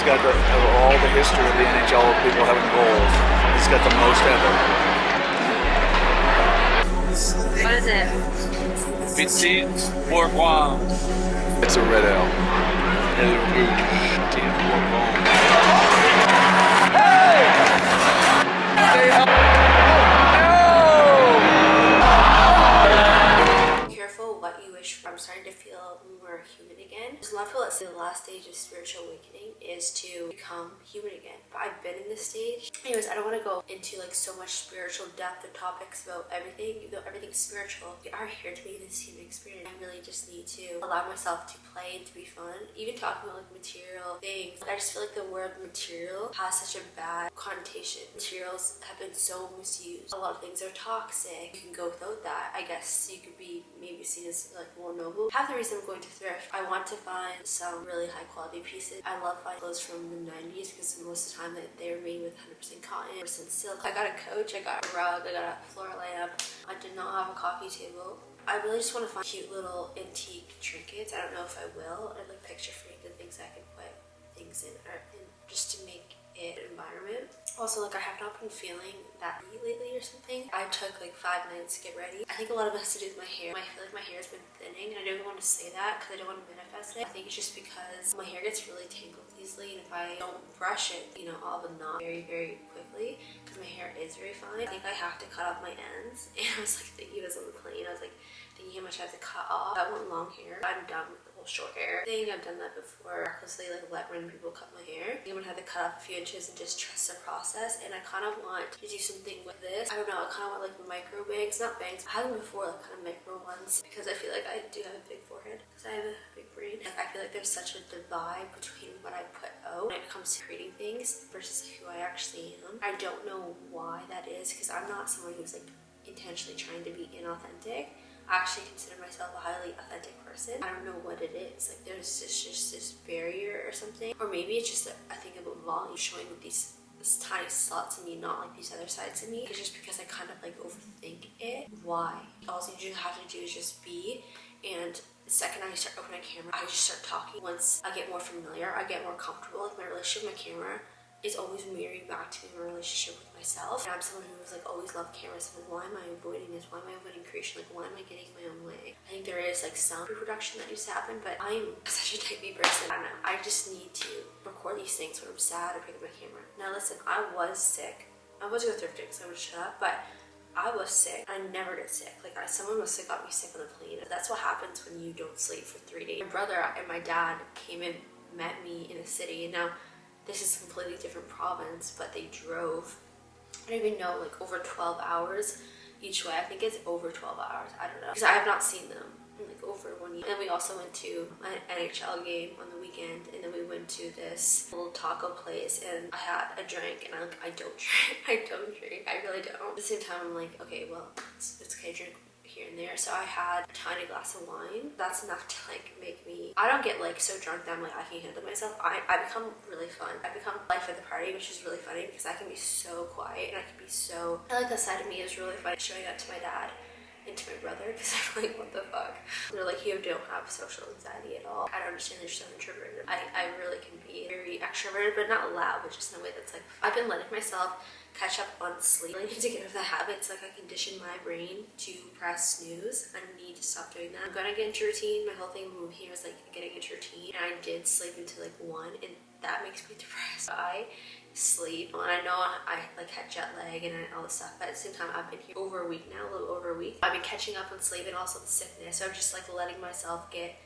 got all the history of the NHL of people having goals. He's got the most ever. What is it? Petit Bourgoin. It's a red ale. El Rouge. Petit Bourgoin. Careful what you wish for. I'm starting to feel more human again. Because a lot of people that say the last stage of spiritual awakening is to become human again. But I've been in this stage. Anyways, I don't want to go into like so much spiritual depth and topics about everything, even though everything's spiritual. We are here to be this human experience. I really just need to allow myself to play and to be fun. Even talking about like material things. I just feel like the word material has such a bad connotation. Materials have been so misused. A lot of things are toxic. You can go without that. I guess you could be maybe seen as like more noble. Half the reason I'm going to thrift, I want to find some really high quality pieces. I love finding clothes from the 90s because most of the time they're made with 100% cotton, 100% silk. I got a coach, I got a rug, I got a floor lamp. I did not have a coffee table. I really just want to find cute little antique trinkets. I don't know if I will. I like picture frame the things I can put things in, or in just to make it an environment. Also, like I have not been feeling that lately or something. I took like 5 nights to get ready. I think a lot of it has to do with my hair. I feel like my hair has been thinning, and I don't want to say that because I don't want to manifest it. I think it's just because my hair gets really tangled easily, and if I don't brush it, you know, I'll have a knot very, very quickly because my hair is very fine. I think I have to cut off my ends, and I was like thinking this on the plane. I was like thinking how much I have to cut off. I want long hair. I'm done with the whole short hair thing. I've done that before. Recklessly like let random people cut my hair. I'm gonna have to cut off a few inches and just trust the process. And I kind of want to do something with this. I don't know. I kind of want like micro bangs, not bangs. I had them before, like kind of micro ones, because I feel like I do have a big forehead because I have a big brain. Like, I feel like there's such a divide between what I put out when it comes to creating things versus who I actually am. I don't know why that is because I'm not someone who's like intentionally trying to be inauthentic. I actually consider myself a highly authentic person. I don't know what it is. Like there's just this barrier or something. Or maybe it's just that I think about volume showing with these tiny slots in me, not like these other sides of me. It's just because I kind of like overthink it. Why? All you have to do is just be, and the second I start opening a camera, I just start talking. Once I get more familiar, I get more comfortable. Like my relationship with my camera is always mirroring back to my relationship with myself. And I'm someone who's like always loved cameras. I'm like, why am I avoiding this? Why am I avoiding creation? Like, why am I getting my own way? I think there is like sound pre-production that needs to happen, but I'm such a type B person. I don't know. I just need to record these things when I'm sad or pick up my camera. Now listen, I was sick. I was going thrifting, so I would shut up, but I was sick. I never get sick. Like someone must have got me sick on the plane. That's what happens when you don't sleep for 3 days. My brother and my dad came and met me in a city, and now this is a completely different province, but they drove, I don't even know, like over 12 hours each way. I think it's over 12 hours. I don't know. Because I have not seen them in like over 1 year. And we also went to an NHL game on the weekend, and then we went to this little taco place, and I had a drink, and I don't drink. I don't drink. I really don't. At the same time, I'm like, okay, well, it's okay, drink here and there. So I had a tiny glass of wine. That's enough to like make me, I don't get like so drunk that I'm like I can't handle myself. I become really fun. I become life of the party, which is really funny because I can be so quiet and I can be so, I like that side of me is really funny, showing that to my dad and to my brother because I'm like, what the fuck? They're like, you don't have social anxiety at all. I don't understand, they're so introverted. I really can be very extroverted, but not loud, but just in a way that's like, I've been letting myself catch up on sleep. I need to get out of the habits. Like I condition my brain to press snooze. I need to stop doing that. I'm gonna get into routine. My whole thing moving here was like getting into routine, and I did sleep until like 1, and that makes me depressed. I sleep, and I know I like had jet lag and all this stuff, but at the same time I've been here over a week now, a little over a week. I've been catching up on sleep and also the sickness, so I'm just like letting myself get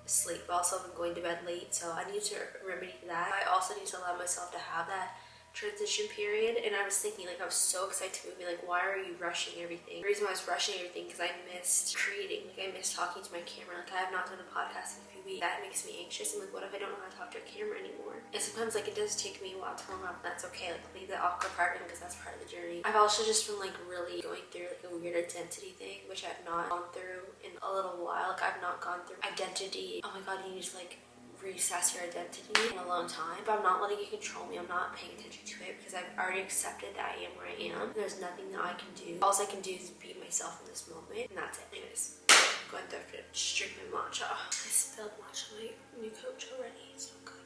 sleep. Also, I've been going to bed late, so I need to remedy that. I also need to allow myself to have that transition period. And I was thinking, like, I was so excited to move. Like, why are you rushing everything? The reason why I was rushing everything because I missed creating. Like, I missed talking to my camera. Like, I have not done a podcast in a few weeks. That makes me anxious. I'm like, what if I don't know how to talk to a camera anymore? And sometimes, like, it does take me a while to warm up. That's okay. Like, leave the awkward part in because that's part of the journey. I've also just been like really going through like a weird identity thing, which I've not gone through in a little while. Like, I've not gone through identity. Oh my god, you need to like reassess your identity in a long time, but I'm not letting it control me. I'm not paying attention to it because I've already accepted that I am where I am. There's nothing that I can do. All I can do is be myself in this moment, and that's it. Anyways, going through it, just drink my matcha. I spilled matcha on my new coach already. It's not good.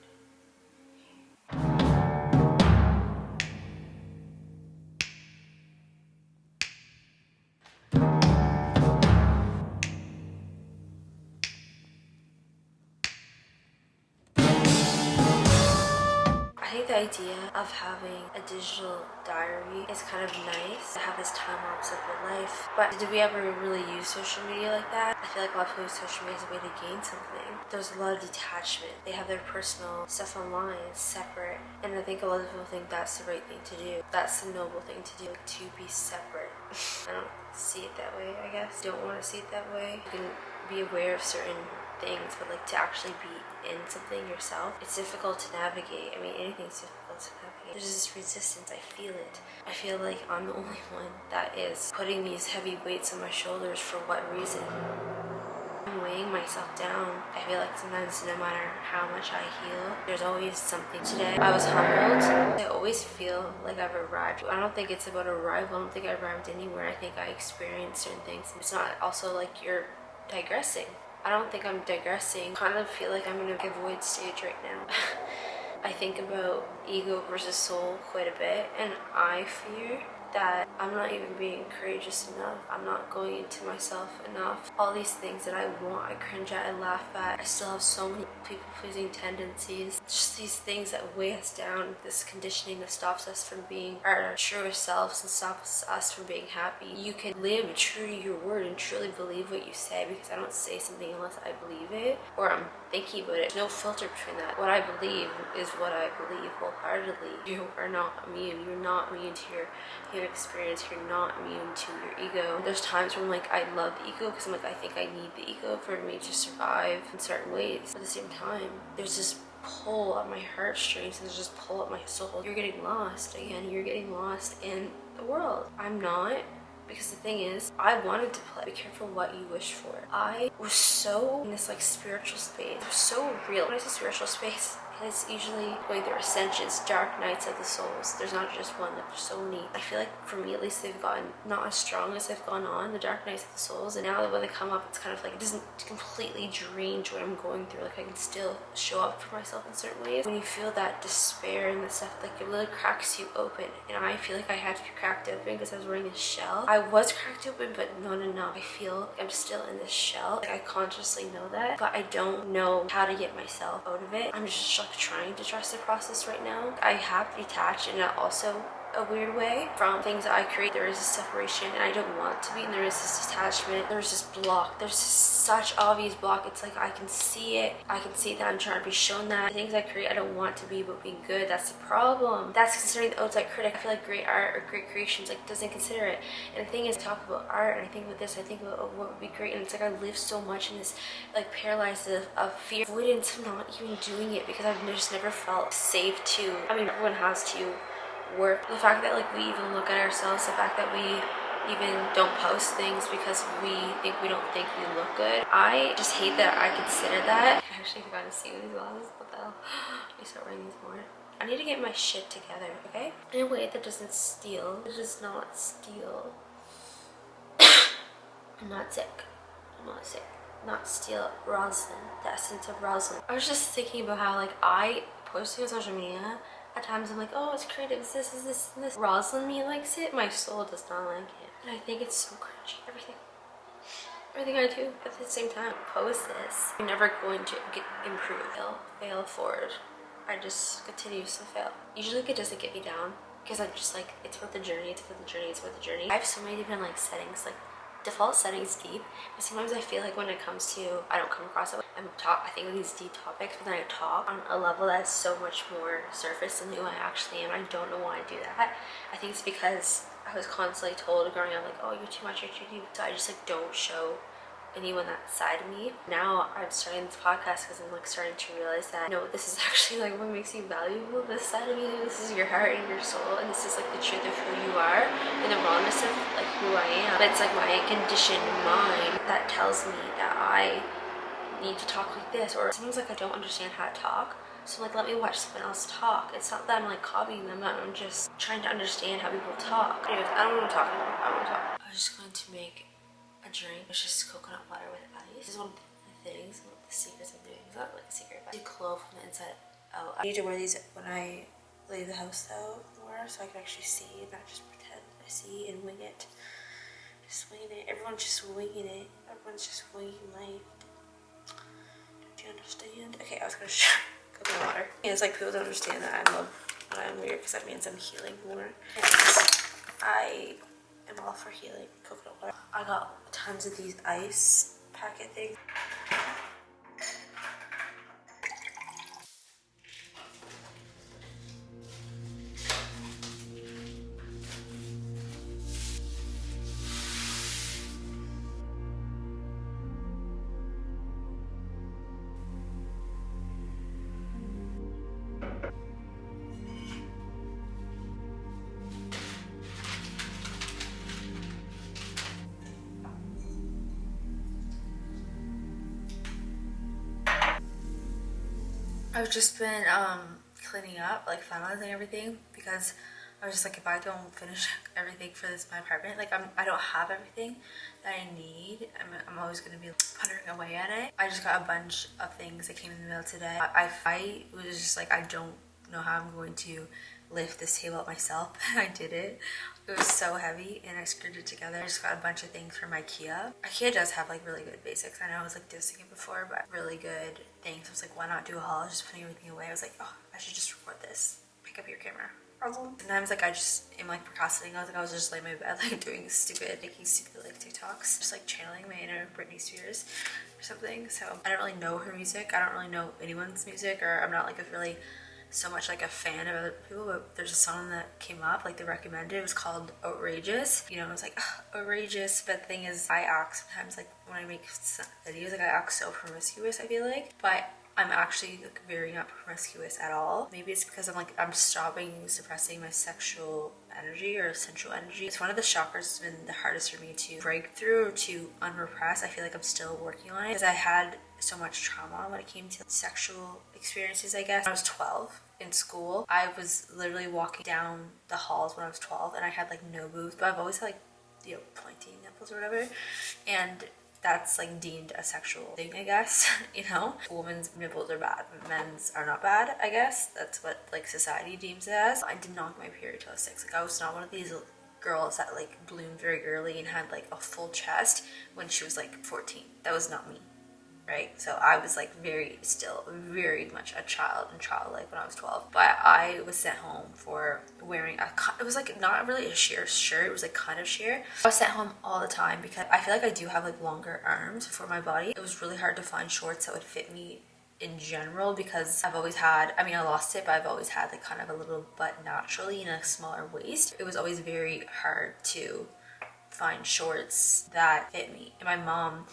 idea of having a digital diary is kind of nice to have this time lapse of your life. But do we ever really use social media like that? I feel like a lot of people use social media as a way to gain something. There's a lot of detachment. They have their personal stuff online, it's separate. And I think a lot of people think that's the right thing to do. That's the noble thing to do, like, to be separate. I don't see it that way, I guess. Don't want to see it that way. You can be aware of certain things, but like to actually be in something yourself, it's difficult to navigate. I mean, anything's difficult to navigate. There's this resistance, I feel it. I feel like I'm the only one that is putting these heavy weights on my shoulders. For what reason? I'm weighing myself down. I feel like sometimes no matter how much I heal, there's always something. Today I was humbled. I always feel like I've arrived. I don't think it's about arrival. I don't think I arrived anywhere. I think I experienced certain things. It's not also like you're digressing. I don't think I'm digressing. I kind of feel like I'm in a void stage right now. I think about ego versus soul quite a bit, and I fear that I'm not even being courageous enough. I'm not going into myself enough. All these things that I want, I cringe at, I laugh at. I still have so many people-pleasing tendencies. Just these things that weigh us down, this conditioning that stops us from being our truest selves and stops us from being happy. You can live true to your word and truly believe what you say, because I don't say something unless I believe it or I'm thinking about it. There's no filter between that. What I believe is what I believe wholeheartedly. You are not immune. You're not immune to your experience. You're not immune to your ego. There's times where I'm like, I love the ego because I'm like, I think I need the ego for me to survive in certain ways. But at the same time, there's this pull at my heartstrings and there's this pull at my soul. You're getting lost again. You're getting lost in the world. I'm not. Because the thing is, I wanted to play. Be careful what you wish for. I was so in this like spiritual space. It was so real. When I say spiritual space, it's usually going through ascensions, dark nights of the souls. There's not just one, like there's so many. I feel like for me at least, they've gotten not as strong as they've gone on, the dark nights of the souls. And now that when they come up, it's kind of like, it doesn't completely drain what I'm going through. Like I can still show up for myself in certain ways. When you feel that despair and the stuff, like it really cracks you open. And I feel like I had to be cracked open because I was wearing this shell. I was cracked open, but not enough. I feel like I'm still in this shell. Like I consciously know that, but I don't know how to get myself out of it. I'm just like trying to trust the process right now. I have detached in also a weird way from things that I create. There is a separation and I don't want to be, and there is this detachment. There's this block. There's such obvious block. It's like I can see it. I can see that I'm trying to be shown that the things I create I don't want to be, but being good, that's the problem. That's considering the outside critic. I feel like great art or great creations like doesn't consider it. And the thing is, I talk about art and I think about this, I think about what would be great, and it's like I live so much in this like paralyzed of fear, avoidance of not even doing it because I've just never felt safe to. I mean, everyone has to work. The fact that like we even look at ourselves, the fact that we even don't post things because we don't think we look good. I just hate that I consider that. I actually forgot to see these glasses. What the hell? I need to start wearing these more. I need to get my shit together, okay? In a way that doesn't steal. It does not steal. I'm not sick. I'm not sick. Not steal Rosalind. The essence of Rosalind. I was just thinking about how like I posting on social media. At times I'm like, oh, it's creative, it's this, is this, and this. Rosalind me likes it, my soul does not like it. And I think it's so cringy, everything I do. But at the same time, post this, I'm never going to get improved. Fail forward. I just continue to fail. Usually it doesn't get me down because I'm just like, it's about the journey, it's about the journey, it's about the journey. I have so many different like settings, like default settings deep, but sometimes I feel like when it comes to, I don't come across it, I think of these deep topics, but then I talk on a level that's so much more surface than who I actually am. I don't know why I do that. I think it's because I was constantly told growing up like, oh, you're too much, you're too deep, so I just like don't show anyone that side of me. Now I'm starting this podcast because I'm like starting to realize that no, this is actually like what makes you valuable. This side of you, this is your heart and your soul, and this is like the truth of who you are and the rawness of like who I am. But it's like my conditioned mind that tells me that I need to talk like this, or sometimes like I don't understand how to talk, so like let me watch someone else talk. It's not that I'm like copying them, I'm just trying to understand how people talk. Anyways, I don't want to talk anymore. I want to talk. I was just going to make a drink. It's just coconut water with ice. This is one of the things, one of the secrets I'm doing. It's not like a secret, but I do clove from the inside out. I need to wear these when I leave the house though, more so I can actually see and not just pretend I see and wing it. Just winging it. Everyone's just winging it. Everyone's just winging life. Don't you understand? Okay, I was gonna share coconut water. Yeah, it's like people don't understand that I love I'm weird because that means I'm healing more. And I am all for healing. Coconut water. I got tons of these ice packet things. I've just been cleaning up, like finalizing everything, because I was just like, if I don't finish everything for my apartment, like I don't have everything that I need. I'm always gonna be puttering away at it. I just got a bunch of things that came in the mail today. I was just like, I don't know how I'm going to lift this table up myself. I did it. It was so heavy and I screwed it together. I just got a bunch of things from IKEA. IKEA does have like really good basics. I know I was like dissing it before, but really good things. I was like, why not do a haul? I was just putting everything away. I was like, oh, I should just record this. Pick up your camera. Sometimes like I just am like procrastinating. I was just laying in my bed like doing making stupid like TikToks, just like channeling my inner Britney Spears or something. So I don't really know her music. I don't really know anyone's music, or I'm not like really so much like a fan of other people, but there's a song that came up, like they recommended. It was called Outrageous. You know, I was like, outrageous. But the thing is, I act sometimes, like when I make videos, like I act so promiscuous, I feel like. But I'm actually like very not promiscuous at all. Maybe it's because I'm stopping suppressing my sexual energy or sensual energy. It's one of the chakras that's been the hardest for me to break through or to unrepress. I feel like I'm still working on it because I had so much trauma when it came to sexual experiences, I guess. When I was 12 in school, I was literally walking down the halls when I was 12 and I had like no boobs, but I've always had like, you know, pointy nipples or whatever. And that's like deemed a sexual thing, I guess. You know, women's nipples are bad, men's are not bad, I guess. That's what like society deems it as. I did not get my period till I was 6. Like I was not one of these girls that like bloomed very early and had like a full chest when she was like 14. That was not me. Right? So I was like still very much a child and childlike when I was 12. But I was sent home for wearing it was like not really a sheer shirt, it was like kind of sheer. I was sent home all the time because I feel like I do have like longer arms for my body. It was really hard to find shorts that would fit me in general because I've always had, I mean I lost it, but I've always had like kind of a little butt naturally and a smaller waist. It was always very hard to find shorts that fit me. And my mom,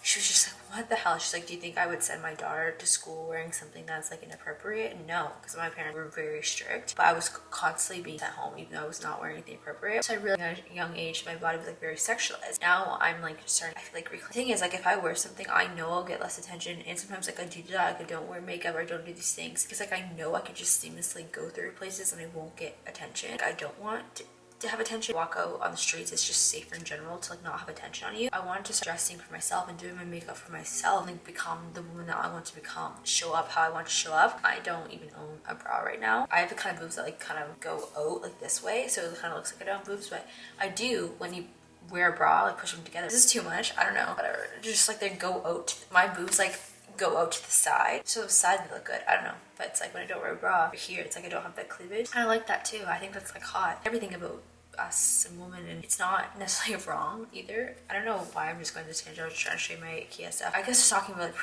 she was just like, what the hell? She's like, do you think I would send my daughter to school wearing something that's like inappropriate? No, because my parents were very strict, but I was constantly being sent home even though I was not wearing anything appropriate. So I really, at a young age, my body was like very sexualized. Now I'm like starting, I feel like the thing is like if I wear something, I know I'll get less attention, and sometimes like I do that, like I don't wear makeup or I don't do these things because like I know I could just seamlessly go through places and I won't get attention. Like, I don't want to have attention. Walk out on the streets, it's just safer in general to like not have attention on you. I wanted to start dressing for myself and doing my makeup for myself and like become the woman that I want to become. Show up how I want to show up. I don't even own a bra right now. I have the kind of boobs that like kind of go out like this way, so it kind of looks like I don't have boobs, but I do when you wear a bra, like push them together. This is too much, I don't know, whatever. Just like they go out. My boobs like go out to the side, so the side they look good. I don't know, but it's like when I don't wear a bra here, it's like I don't have that cleavage. I like that too. I think that's like hot. Everything about us and women, and it's not necessarily wrong either. I don't know why I'm just going to tangent. I was trying to show you my IKEA stuff. I guess just talking about like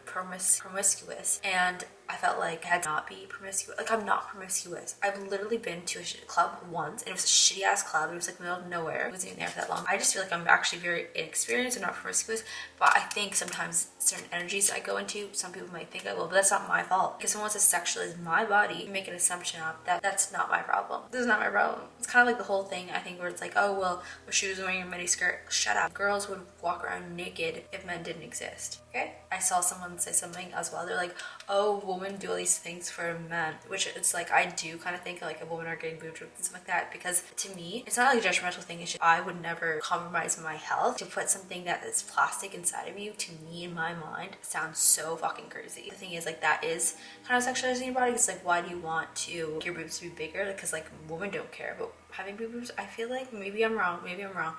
promiscuous, and I felt like I had to not be promiscuous. Like I'm not promiscuous. I've literally been to a club once and it was a shitty ass club. It was like middle of nowhere. I wasn't even there for that long. I just feel like I'm actually very inexperienced and not promiscuous, but I think sometimes certain energies I go into, some people might think I will, but that's not my fault. If someone wants to sexualize my body, make an assumption of that, that's not my problem. This is not my problem. It's kind of like the whole thing, I think, where it's like, oh well, she was wearing a mini skirt. Shut up. Girls would walk around naked if men didn't exist. Okay? I saw someone say something as well. They're like, oh, women do all these things for men, which it's like I do kind of think like a woman are getting boob jobs and stuff like that, because to me it's not like a judgmental thing. It's just I would never compromise my health to put something that is plastic inside of you. To me, in my mind, it sounds so fucking crazy. The thing is like that is kind of sexualizing your body. It's like, why do you want to your boobs to be bigger? Because like women don't care, but having boobs. I feel like maybe I'm wrong.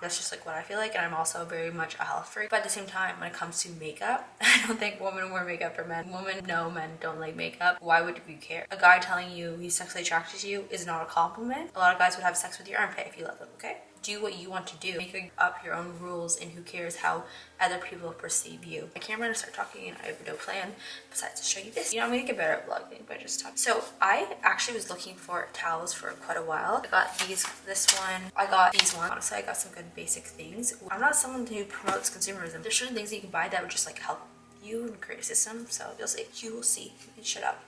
That's just like what I feel like, and I'm also very much a health freak. But at the same time, when it comes to makeup, I don't think women wear makeup for men. Women know men don't like makeup. Why would you care? A guy telling you he's sexually attracted to you is not a compliment. A lot of guys would have sex with your armpit if you love them, okay? Do what you want to do. Make up your own rules, and who cares how other people perceive you. I can't remember to start talking, and I have no plan besides to show you this. You know, I'm gonna get better at vlogging by just talking. So I actually was looking for towels for quite a while. I got this one. I got these ones. Honestly, I got some good basic things. I'm not someone who promotes consumerism. There's certain things that you can buy that would just like help you and create a system, so you'll see. You will see. Shut up.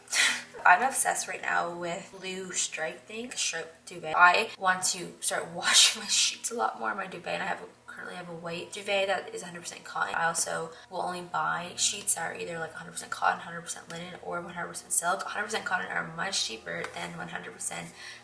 I'm obsessed right now with blue stripe thing, stripe duvet. I want to start washing my sheets a lot more, my duvet, and I currently have a white duvet that is 100% cotton. I also will only buy sheets that are either like 100% cotton, 100% linen, or 100% silk. 100% cotton are much cheaper than 100%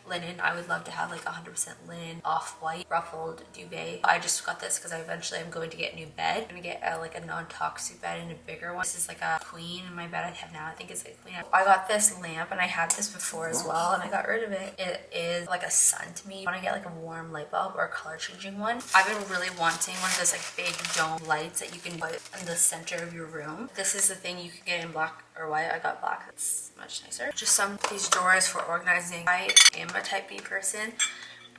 linen. I would love to have like 100% linen, off-white, ruffled duvet. I just got this because I eventually am going to get a new bed. I'm gonna get like a non-toxic bed and a bigger one. This is like a queen. My bed I have now, I think it's a queen. I got this lamp, and I had this before as well, and I got rid of it. It is like a sun to me. I want to get like a warm light bulb or a color changing one. I've been really wanting one of those like big dome lights that you can put in the center of your room. This is the thing you can get in black or white. I got black. That's much nicer. Just these drawers for organizing. I am a type B person.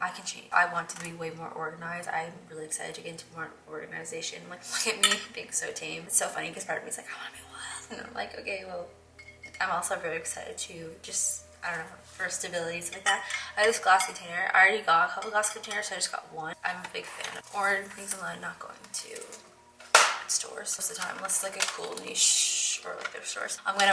I can change. I want to be way more organized. I'm really excited to get into more organization. Like, look at me being so tame. It's so funny because part of me is like, I want to be wild. And I'm like, okay, well, I'm also very excited to just, I don't know, for stability, something like that. I have this glass container. I already got a couple glass containers, so I just got one. I'm a big fan of ordering things online, not going to stores most of the time, unless it's like a cool niche or like thrift stores. I'm gonna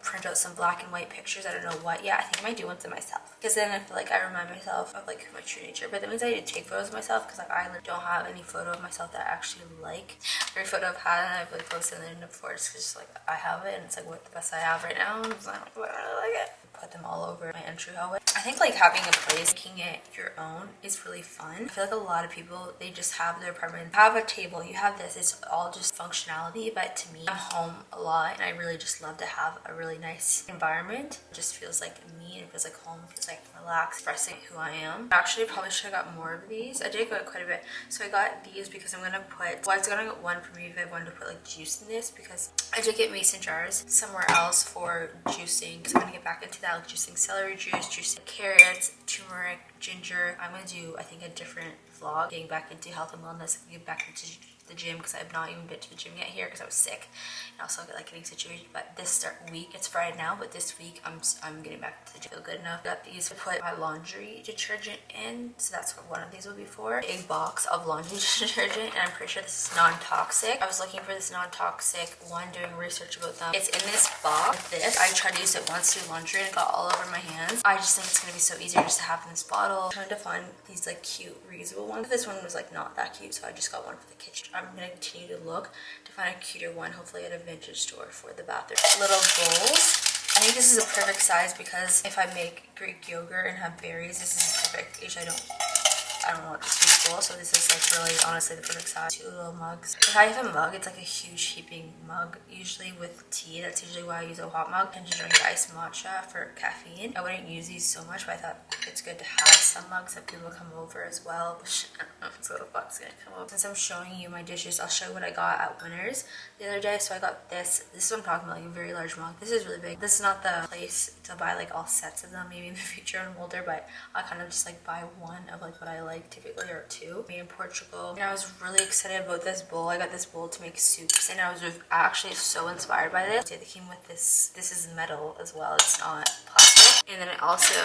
print out some black and white pictures. I don't know what yet. I think I might do one to myself, because then I feel like I remind myself of like my true nature. But that means I need to take photos of myself, because like I don't have any photo of myself that I actually like. Every photo I've had, and I've like posted in the forest, because just like I have it, and it's like what the best I have right now, and I don't really like it. Put them all over my entry hallway. I think like having a place, making it your own, is really fun. I feel like a lot of people, they just have their apartment, have a table, you have this, it's all just functionality. But to me, I'm home a lot, and I really just love to have a really nice environment. It just feels like me, and it feels like home, it feels like relaxed, expressing who I am. Actually, probably should have got more of these. I did get quite a bit. So I got these because I'm gonna put, well, I was gonna get one for me if I wanted to put like juice in this, because I did get mason jars somewhere else for juicing, because I'm gonna get back into that, like juicing celery juice, juicing carrots, turmeric, ginger. I'm gonna do, I think, a different vlog getting back into health and wellness, and get back into the gym, because I have not even been to the gym yet here because I was sick, and also get like getting situated. But this week, it's Friday now, but this week I'm getting back to the gym. Feel good enough. Got these to put my laundry detergent in, so that's what one of these will be for. A box of laundry detergent, and I'm pretty sure this is non-toxic. I was looking for this non-toxic one, doing research about them. It's in this box. This, I tried to use it once to do laundry, and it got all over my hands. I just think it's gonna be so easier just to have in this bottle. I'm trying to find these like cute reusable ones. This one was like not that cute, so I just got one for the kitchen. I'm gonna continue to look to find a cuter one, hopefully at a vintage store for the bathroom. Little bowls. I think this is a perfect size, because if I make Greek yogurt and have berries, this is perfect. Usually I don't want this to be full, so this is like really honestly the perfect size. 2 little mugs. If I have a mug, it's like a huge heaping mug, usually with tea. That's usually why I use a hot mug. I tend to drink iced matcha for caffeine. I wouldn't use these so much, but I thought it's good to have some mugs that people come over as well. Which I don't know if it's what the fuck's gonna come over. Since I'm showing you my dishes, I'll show you what I got at Winners the other day. So I got this. This is what I'm talking about, like a very large mug. This is really big. This is not the place to buy like all sets of them. Maybe in the future when I'm older, but I kind of just like buy one of like what I like typically, or two. Made in Portugal. And I was really excited about this bowl. I got this bowl to make soups, and I was actually so inspired by this. It came with this. This is metal as well. It's not plastic. And then it also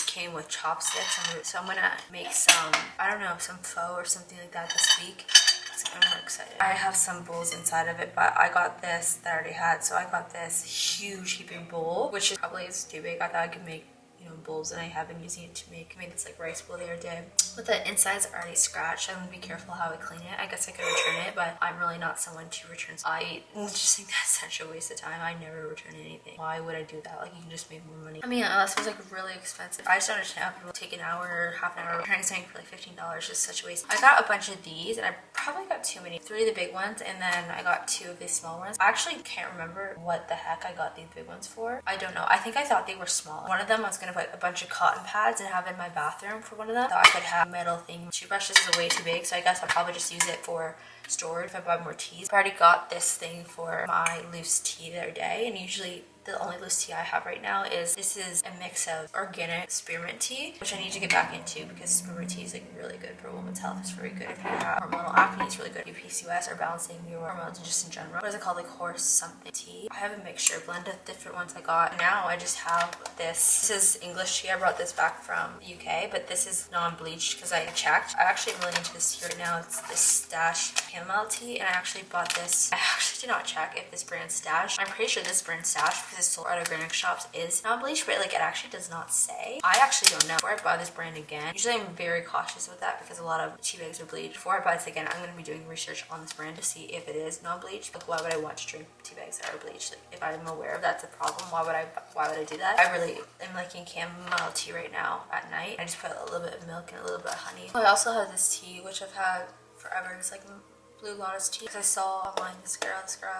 came with chopsticks. So I'm gonna make some, I don't know, some pho or something like that this week. I'm more excited. I have some bowls inside of it, but I got this that I already had. So I got this huge heaping bowl, which is probably too big. I thought I could make, you know, bowls, and I have been using it to make this like rice bowl the other day. But the inside's already scratched. I'm gonna be careful how I clean it. I guess I could return it, but I'm really not someone to return. I just think that's such a waste of time. I never return anything. Why would I do that? Like, you can just make more money. I mean, unless it was like really expensive. I just don't understand how people take an hour or half an hour returning something for like $15. Just such a waste. I got a bunch of these, and I probably got too many. 3 of the big ones, and then I got 2 of these small ones. I actually can't remember what the heck I got these big ones for. I don't know. I think I thought they were small. One of them I was gonna put a bunch of cotton pads and have it in my bathroom for one of them. So I could have a metal thing. Toothbrush, this is way too big, so I guess I'll probably just use it for storage if I buy more teas. I already got this thing for my loose tea the other day, and usually the only loose tea I have right now is a mix of organic spearmint tea, which I need to get back into because spearmint tea is like really good for women's health. It's very good if you have hormonal acne. It's really good if you have PCOS or balancing your hormones just in general. What is it called? Like horse something tea. I have a mixture, blend of different ones I got. Now I just have this. This is English tea. I brought this back from the UK, but this is non-bleached because I checked. I actually am really into this tea right now. It's this Stash chamomile tea, and I actually bought this. I actually did not check if this brand Stash. I'm pretty sure this brand Stash, because it's sold at organic shops, is non-bleached, but like it actually does not say. I actually don't know. Before I buy this brand again, usually I'm very cautious with that because a lot of tea bags are bleached. Before I buy this again, I'm going to be doing research on this brand to see if it is non-bleached. Like, why would I want to drink tea bags that are bleached? Like, if I'm aware of that's a problem, why would I do that? I really am liking chamomile tea right now at night. I just put a little bit of milk and a little bit of honey. I also have this tea which I've had forever. It's like Blue Lotus tea, because I saw online this girl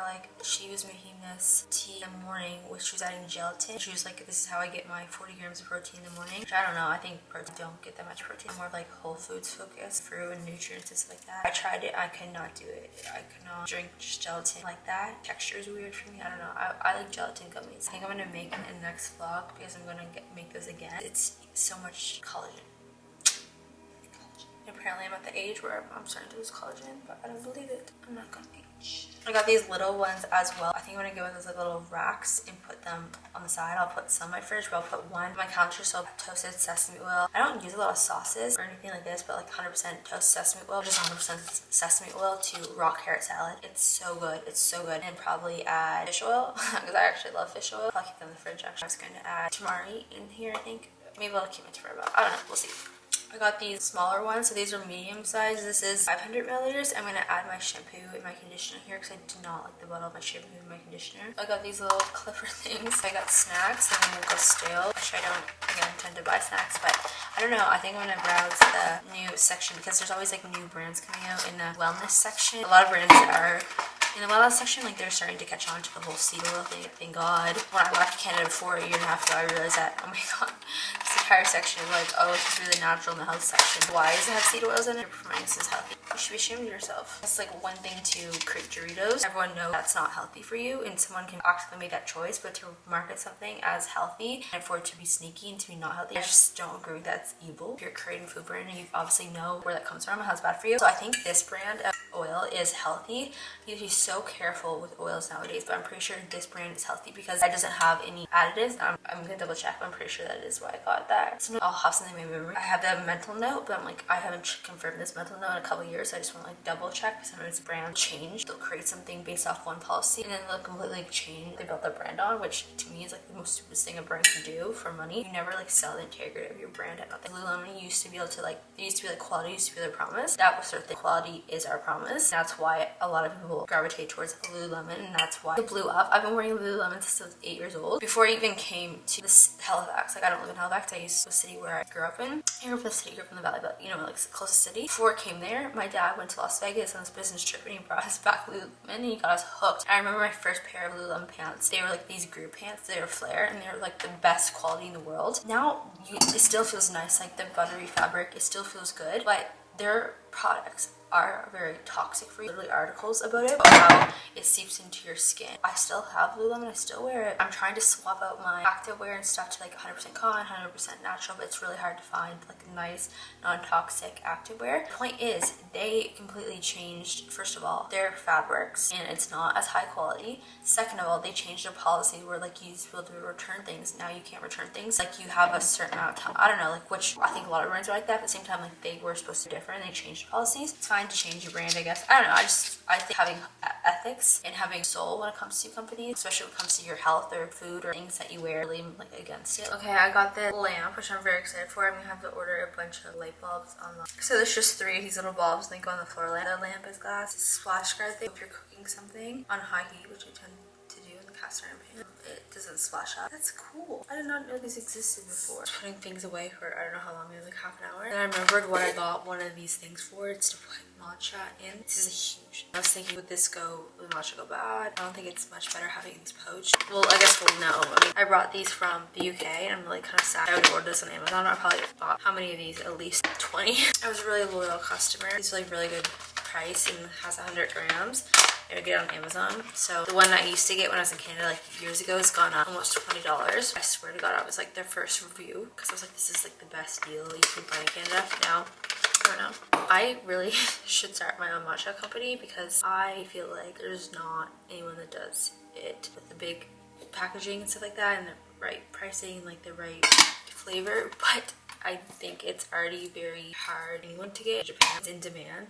like, she was making this tea in the morning, which she was adding gelatin. She was like, this is how I get my 40 grams of protein in the morning, which I don't know, I think protein don't get that much protein. I'm more like whole foods focused, fruit and nutrients and stuff like that. I tried it, I could not do it. I could not drink just gelatin like that. Texture is weird for me, I don't know. I like gelatin gummies. I think I'm gonna make it in the next vlog because I'm gonna make this again. It's so much collagen. Apparently I'm at the age where I'm starting to lose collagen, but I don't believe it. I'm not gonna age. I got these little ones as well. I think I'm gonna go with those like little racks and put them on the side. I'll put some in my fridge, but I'll put one on my counter. So toasted sesame oil. I don't use a lot of sauces or anything like this, but like 100% toasted sesame oil, just 100% sesame oil to raw carrot salad. It's so good. It's so good. And probably add fish oil because I actually love fish oil. I'll keep them in the fridge. Actually, I was gonna add tamari in here, I think. Maybe I'll keep my tamari, but I don't know. We'll see. I got these smaller ones, so these are medium size. This is 500 milliliters. I'm gonna add my shampoo and my conditioner here because I do not like the bottle of my shampoo and my conditioner. I got these little clipper things. I got snacks and then we'll go stale, which I don't again tend to buy snacks, but I don't know. I think I'm gonna browse the new section because there's always like new brands coming out in the wellness section. A lot of brands that are in the wellness section, like they're starting to catch on to the whole seed oil thing. Thank God. When I left Canada for a year and a half ago, I realized that, oh my God, this entire section is like, oh, it's really natural in the health section. Why does it have seed oils in it? Performance is healthy. You should be ashamed of yourself. It's like one thing to create Doritos. Everyone knows that's not healthy for you, and someone can actively make that choice, but to market something as healthy and for it to be sneaky and to be not healthy, I just don't agree that's evil. If you're creating food brand and you obviously know where that comes from and how it's bad for you. So I think this brand of oil is healthy. You have to be so careful with oils nowadays, but I'm pretty sure this brand is healthy because it doesn't have any additives. I'm gonna double check, but I'm pretty sure that is why I got that. So I'll have something in my memory. I have the mental note, but I'm like, I haven't confirmed this mental note in a couple of years, so I just want to like double check. Sometimes brand change, they'll create something based off one policy and then they'll completely change they built their brand on, which to me is like the most stupidest thing a brand can do for money. You never like sell the integrity of your brand at nothing. Lululemon used to be able to like, it used to be like quality used to be their promise. That was sort of the quality is our promise. That's why a lot of people gravitate towards Lululemon, and that's why it blew up. I've been wearing Lululemon since I was 8 years old. Before I even came to this Halifax, like I don't live in Halifax, I used to the city where I grew up in. I grew up in the city, grew up in the valley, but you know, like the closest city. Before I came there, my dad went to Las Vegas on this business trip and he brought us back Lululemon and he got us hooked. I remember my first pair of Lululemon pants. They were like these group pants. They were flare and they were like the best quality in the world. Now, it still feels nice, like the buttery fabric, it still feels good, but their products are very toxic for you. Literally articles about it, about how it seeps into your skin. I still have Lululemon, I still wear it. I'm trying to swap out my activewear and stuff to like 100% cotton, 100% natural, but it's really hard to find like nice, non-toxic activewear. The point is, they completely changed, first of all, their fabrics, and it's not as high quality. Second of all, they changed their policy where like you used to be able to return things. Now you can't return things. Like you have a certain amount of time. I don't know, like which, I think a lot of brands are like that, but at the same time, like they were supposed to be different and they changed policies. It's fine to change your brand, I guess. I don't know, I think having ethics and having soul when it comes to companies, especially when it comes to your health or food or things that you wear, really like against it. Okay, I got the lamp, which I'm very excited for. I'm gonna have to order a bunch of light bulbs online. So there's just 3 of these little bulbs and they go on the floor lamp. The lamp is glass. It's a splash guard thing if you're cooking something on high heat, which I tend to do in the cast iron pan. It doesn't splash out. That's cool. I did not know these existed before. Just putting things away for I don't know how long, maybe like half an hour. And I remembered what I got one of these things for. It's to put matcha in. This is a huge. I was thinking, would matcha go bad? I don't think it's much better having these poached. Well, I guess we'll know. I mean, I brought these from the UK and I'm really kind of sad. I would order this on Amazon. I probably bought how many of these? At least 20. I was a really loyal customer. These are like really good price and has 100 grams. I would get it on Amazon. So the one I used to get when I was in Canada like years ago has gone up almost $20. I swear to God, I was like their first review because I was like, this is like the best deal you can find in Canada. Now, I don't know. I really should start my own matcha company because I feel like there's not anyone that does it with the big packaging and stuff like that and the right pricing, like the right flavor. But I think it's already very hard anyone to get. Japan's in demand.